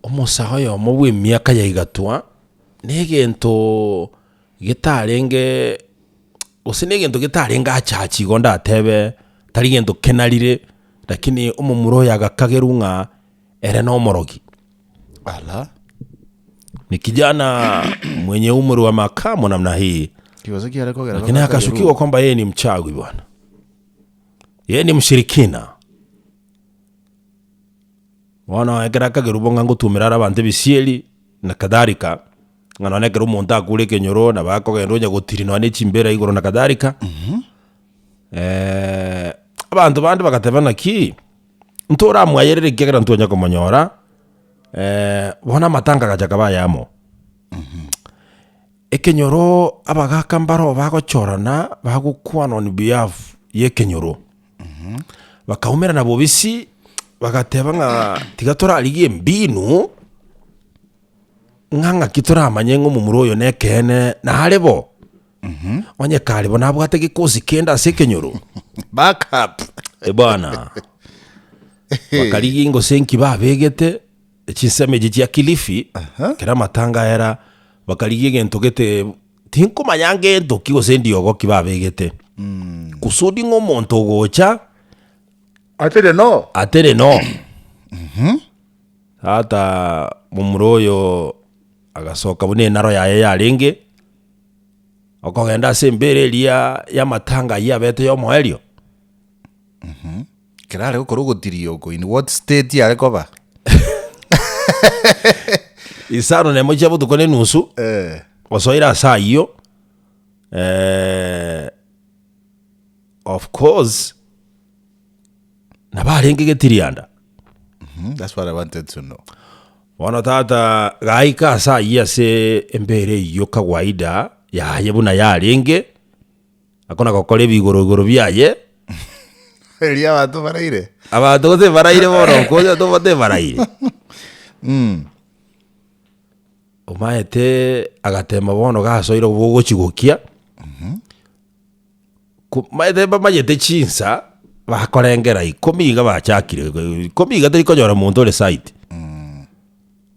omusaho yomo bwe miaka ya igatwa negento gitarenge usinegento gitarenga achachi gonda atebe tari gento kenarire lakini omumuro yagakagerunga ere no morogi. Ala. Ni kijana mwenye umri wa makamo namna hii. Kiwazaki alikoga. Lakini akashukiwa kwamba yeye ni mchawi bwana. Yeye ni mshirikina. Wana egeraka gerubonga ngutumira abantu bisieli na kadhalika. Ngana nekero umuntu akure kenyoro na bako gendonya gutirino ane chimbera igoro na kadhalika. Abantu bandi bakatebana ki ntora mwayerere kegera ntonya komonyora. Bona matanga gachaka bayamo. Ekenyoro abagaka mbaro bagochorana bagukwana on behalf yekenyoro. Bakaumera na bobisi bagateba nga tigatora aligie mbinu nganga kitora amanyengo mu muroyo nekene na harebo. Onye kalibo nabo atege kozi kenda sekenyoro. Backup. Bwana. Bakaligi ngo senki babegete chiseme jijia Kilifi. Kera matanga era bakaligi gento gete tinko manyange ento kigo sendi ogo kibabegete. Kusudi ngo monto gocha Atere no. Hata mumuroyo agasoka bune naro yaye yarenge okogenda sembere lia ya matanga ya bete yo moelio. Kirale ko tirio ko in what state ya rekoba. Isaro ne moja butu kone nusu. Osoira saa hiyo. Of course na barenge getirianda. That's what I wanted to know. Wana tata gaika saa hiya se embere yo kawaida ya yebuna ya renge akona kokole bigoro byaye. Elia abantu baraire. Abantu gote baraire boro ko to bote baraire. Omaete agatema bono gasoira bugo chigokia. Maete bamayete chinsa bakorengera ikomiga bachakire ikomiga tari konyora muntu ole site.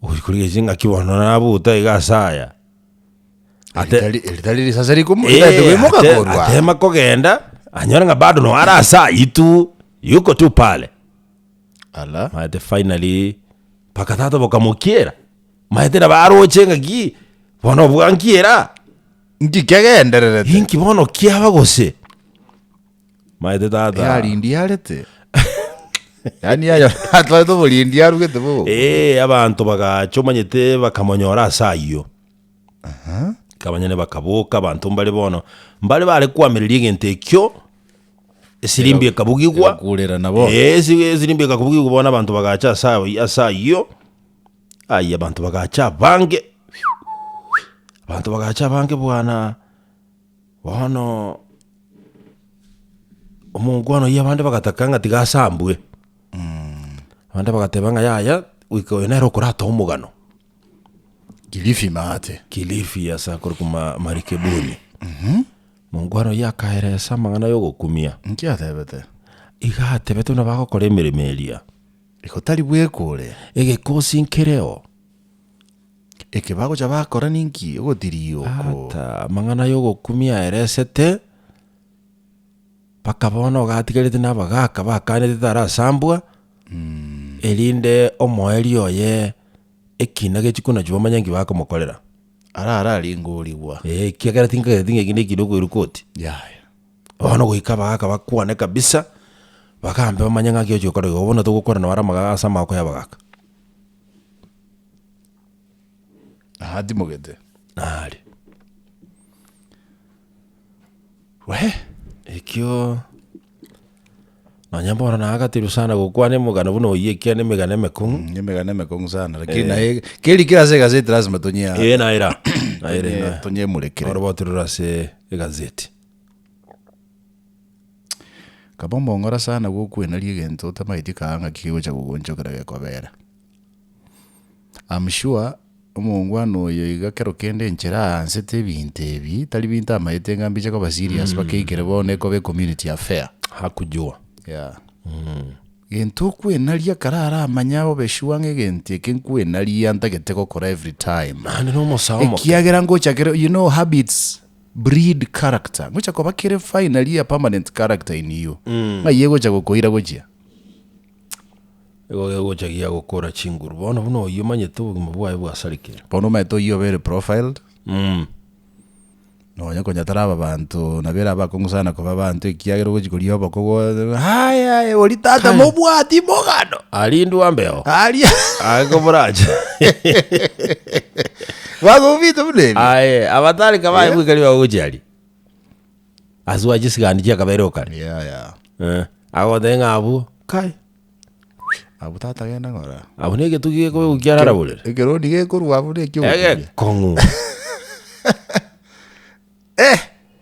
Uri kuri jinga kibono na buta igasaya. Alitali sasari kumuka korwa. Atema kogenda anyora nga bado no arasa itu yuko tu pale. Ala. Maete finally pakatato bokamukiera. Maete na baro chenga gi bono bwankiera. Ndikegendererete. Hinki bono kiaba gose. Maete tata. Yali indiarete. Yani ayo atwato boli indiarugete bo. Abantu bagachomanyete bakamonyora sayo. Kabanyane bakaboka abantu mbale bono. Mbale bale kwamereri gente kyo. Esirimbi kabugigwa. Kulera nabo. Esirimbi kabugigwa bona abantu bagacha sayo. Ayi abantu bagacha bange. Abantu bagacha bange bwana. Bono omungwano yabande bagatakanga tigasambwe. Abande bagatebanga yaya wiko enero kurata omugano. Kilifi mate. Kilifi yasa kurukuma marikebuni. Mungwano yakaheresa mangana yo gukumia. Nkiatebete. Igatebete na bako kore meremeria. Ikotali bwekore. Ege kosi nkereo. Eke bago jabakora ninki ogotirio ko. Ata mangana yo gukumia eresete. Pakabono gatigerete na bagaka bakane tara sambwa. Elinde omoelio ye ekina gechikuna jomanya bako mokolera. Ara lingoliwa. Kiagara tinga gine kidogo irukoti. Yeah. Ono goika bagaka bakwane kabisa. Bakambe bamanya ngakyo chokora gobona to gukora na baramaga sama ko yabagaka. Hadi mogete. Nari. We ekyo nanyambora na agatiru sana gukwane mugano buno yikia ne megane mekung. Nemegane mekung sana lakini na keli kila se gazeti lazima tonyea. Naira. Naira. Tonye mulekere. Orobotirura se gazeti. Kabombo ngora sana gukwena ligento tamaitika anga kigo cha gugonjokera kwabera. I'm sure omungwano yo igakero kende nchera ansete bintebi tali binta maite ngambi chako ba serious bakeikere bone ko be community affair Hakujua. yeah gento kwenaria karara amanya obeshwa ng'egento eke nkwenaria ntagete gokora every time mani no musamo ekiagera ngochakera habits breed character ngocha koba kere finally a permanent character in you ngaiye gocha gokoira gochia ego gochagia gukora chinguru bona buno yumanye tu mubwaye bwasarikira bono maito yo very profiled no nyako nyatara babantu nabera bakongusana ko babantu ekiagera gochikoria obokogo haya oli tata mobwati mogano alindu ambeo alia ago buraje wago vito mlevi aye abatari kabaye bwikali wa ujali azwa jisigandi kabero kali yeah ago denga abu kai abu tata genda ngora abu nege tugiye ko ukiarara bule ekero ndige kurwa abu ne kyo ege kongu